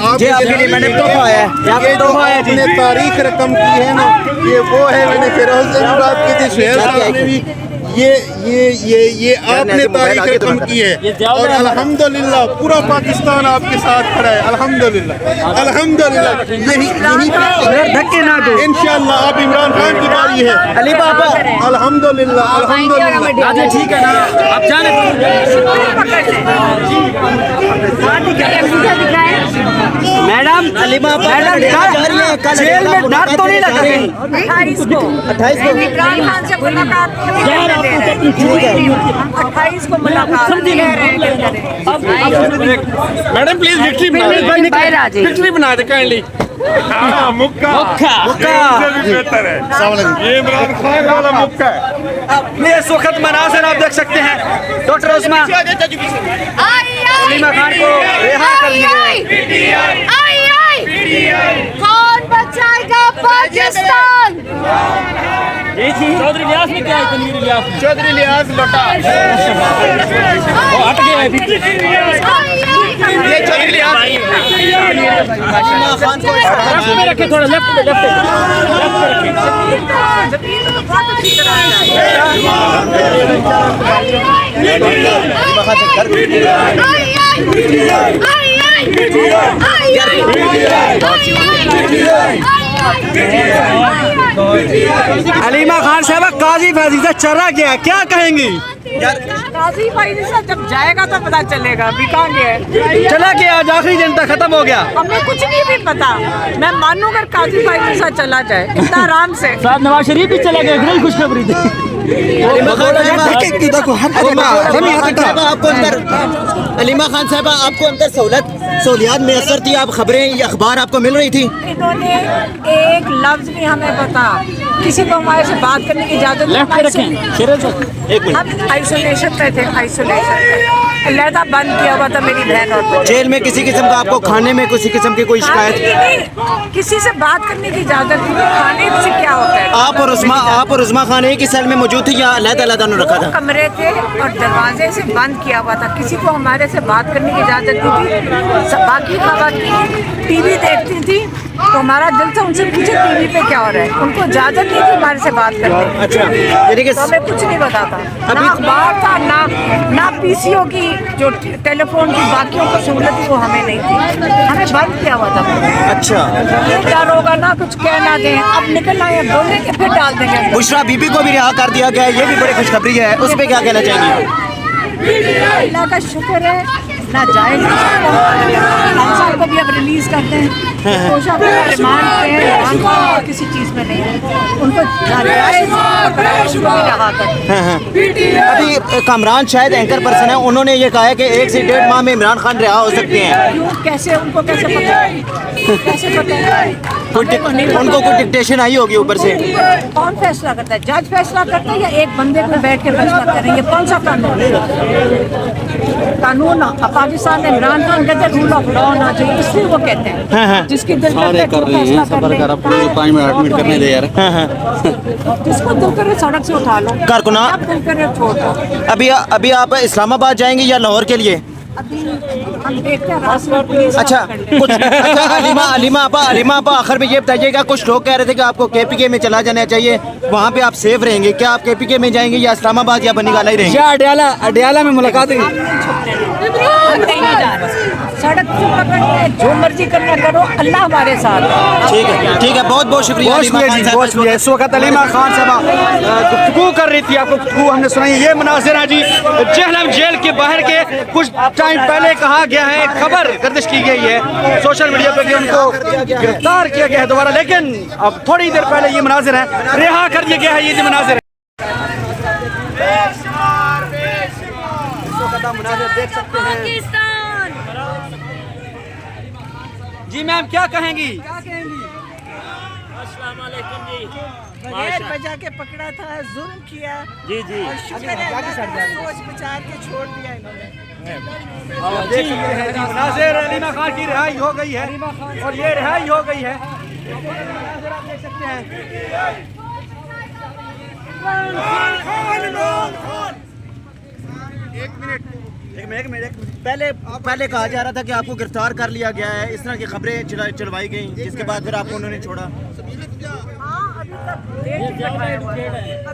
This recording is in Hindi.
आपके लिए मैंने तोहफा है, ये जो आपने तारीख रकम की है ना, ये वो है। मैंने फिरोज से भी बात की थी, शेर साहब ने भी। ये आपने तारीख रकम की है और अल्हम्दुलिल्लाह पूरा पाकिस्तान आपके साथ खड़ा है। अल्हम्दुलिल्लाह अल्हम्दुलिल्लाह। यही धक्के ना दो। इंशाअल्लाह अब इमरान खान की बारी है। अली पापा अल्हम्दुलिल्लाह अल्हम्दुलिल्लाह। ठीक है ना, अब जाने मैडम। अली पापा मैडम जेल में डर तो नहीं लगा कहीं? 28 को इमरान खान से मुलाकात ठीक है, 28 को मुलाकात मैडम प्लीज विक्ट्री बना दे काइंडली। मुक्का बेहतर है, ये इमरान खान वाला मुक्का है। इस वक्त मनाज़िर आप देख सकते हैं। डॉक्टर उस्मा सलीमा खान को रिहा कर दिया। कौन बचाएगा पाकिस्तान? चौधरी लियास में क्या है? तनवीर लियास में चौधरी लियास लौटा, वो हट गया है। ये चौधरी लियास खान को लेफ्ट में रखे, थोड़ा लेफ्ट में अलीमा खान साहब काजी फाजी से चला गया, क्या कहेंगी? काजी भाई जब जाएगा तो पता चलेगा, अभी कहाँ गया? चला गया, आज आखिरी दिन तक खत्म हो गया। हमें कुछ नहीं भी पता। मैं मानूं अगर काजी भाई के साथ चला जाए इतना आराम से। साथ नवाज शरीफ भी चला गया, इतनी खुशखबरी थी। अलीमा खान साहब आपको अंदर सहूलियात मैसर थी, आप खबरें या अखबार आपको मिल रही थी? इन्होंने एक लफ्ज भी हमें बता, किसी को हमारे से बात करने की इजाजत नहीं। हम आइसोलेशन में थे, आइसोलेशन अलहदा बंद किया हुआ था मेरी बहन और जेल में किसी किस्म का आपको खाने में किसी किस्म की कोई शिकायत? किसी से बात करने की इजाजत नहीं। खाने से क्या होता है? आप और उस्मा खान एक ही सेल में मौजूद थी या अलग-अलग रखा था? कमरे थे और दरवाजे से बंद किया हुआ था, किसी को हमारे से बात करने की इजाजत नहीं थी। बाकी खवातीन टीवी देखती थी तो हमारा दिल था उनसे पूछे टीवी पे क्या हो रहा है, उनको इजाजत नहीं थी हमारे से बात करने। अच्छा, तो हमें कुछ नहीं पता था, ना अखबार था ना पीसीओ की जो टेलीफोन की बाकियों को सहूलत थी वो हमें नहीं थी, हमें बंद किया हुआ था। अच्छा, ये डर होगा ना कुछ कहना दें, अब निकलना है बोलेंगे फिर डाल देंगे। बुशरा बीबी को भी रिहा कर दिया गया है, ये भी बड़ी खुशखबरी है, उस पर क्या कहना चाहेंगे? अल्लाह का शुक्र है, ना जाएगा साहब को भी अब रिलीज करते हैं। कोशा रिमांड पे है, किसी चीज़ में नहीं है, उनको अभी कामरान शायद एंकर पर्सन है, उन्होंने ये कहा है कि 1 से 1.5 माह में इमरान खान रिहा हो सकते हैं। कैसे उनको कैसे पता? कैसे पता? उनको कोई डिक्टेशन आई होगी ऊपर से? कौन फैसला करता है? जज फैसला करता है या एक बंदे को बैठ के फैसला करेंगे? कौन सा कानून है? कानून पाकिस्तान में इमरान खान कहते हैं रूल ऑफ लॉ होना चाहिए, इसलिए वो कहते हैं जिसकी दिल करने दे यार, जिसको दिल करे सड़क से उठा लो, दिल करे छोड़ दो। अभी आप इस्लामाबाद जाएंगे या लाहौर के लिए? अभी हम देखते हैं रास्ते में पुलिस अच्छा कुछ अलीमा आपा आखिर में ये बताइएगा, कुछ लोग कह रहे थे कि आपको केपीके में चला जाना चाहिए, वहाँ पे आप सेफ रहेंगे, क्या आप केपीके में जाएंगे या इस्लामाबाद या बनीगाला ही रहेंगे? अडयाला में मुलाकात सड़क से पकड़ जो मर्जी करना करो, अल्लाह हमारे साथ। ठीक है, बहुत बहुत शुक्रिया। इस वक्त अलीमा खान साहब गुफ्तगू कर रही थी, आपको गुफ्तगू हमने सुनाई। ये मनाज़िर है जी जहलम जेल के बाहर के, कुछ टाइम पहले कहा गया है, खबर गर्दिश की गई है सोशल मीडिया पर कि उनको गिरफ्तार किया गया है दोबारा, लेकिन अब थोड़ी देर पहले ये मनाज़िर है, रिहा कर दिया गया है। ये जो मनाज़िर है देख सकते हैं जी। मैम क्या कहेंगी? अस्सलाम वालेकुम जी। बगैर वजह के पकड़ा था, जुल्म किया जी जी, और शुक्र है सोच विचार के छोड़ दिया इन्होंने। देख सकते हैं नाज़िर अलीमा खान की रिहाई हो गई है और ये रिहाई हो गई है, आप देख सकते हैं। एक मिनट पहले कहा जा रहा था कि आपको गिरफ्तार कर लिया गया है, इस तरह की खबरें चलवाई गई, जिसके बाद फिर आपको उन्होंने छोड़ा। हाँ, अभी तक डेट नहीं बताया हुआ है।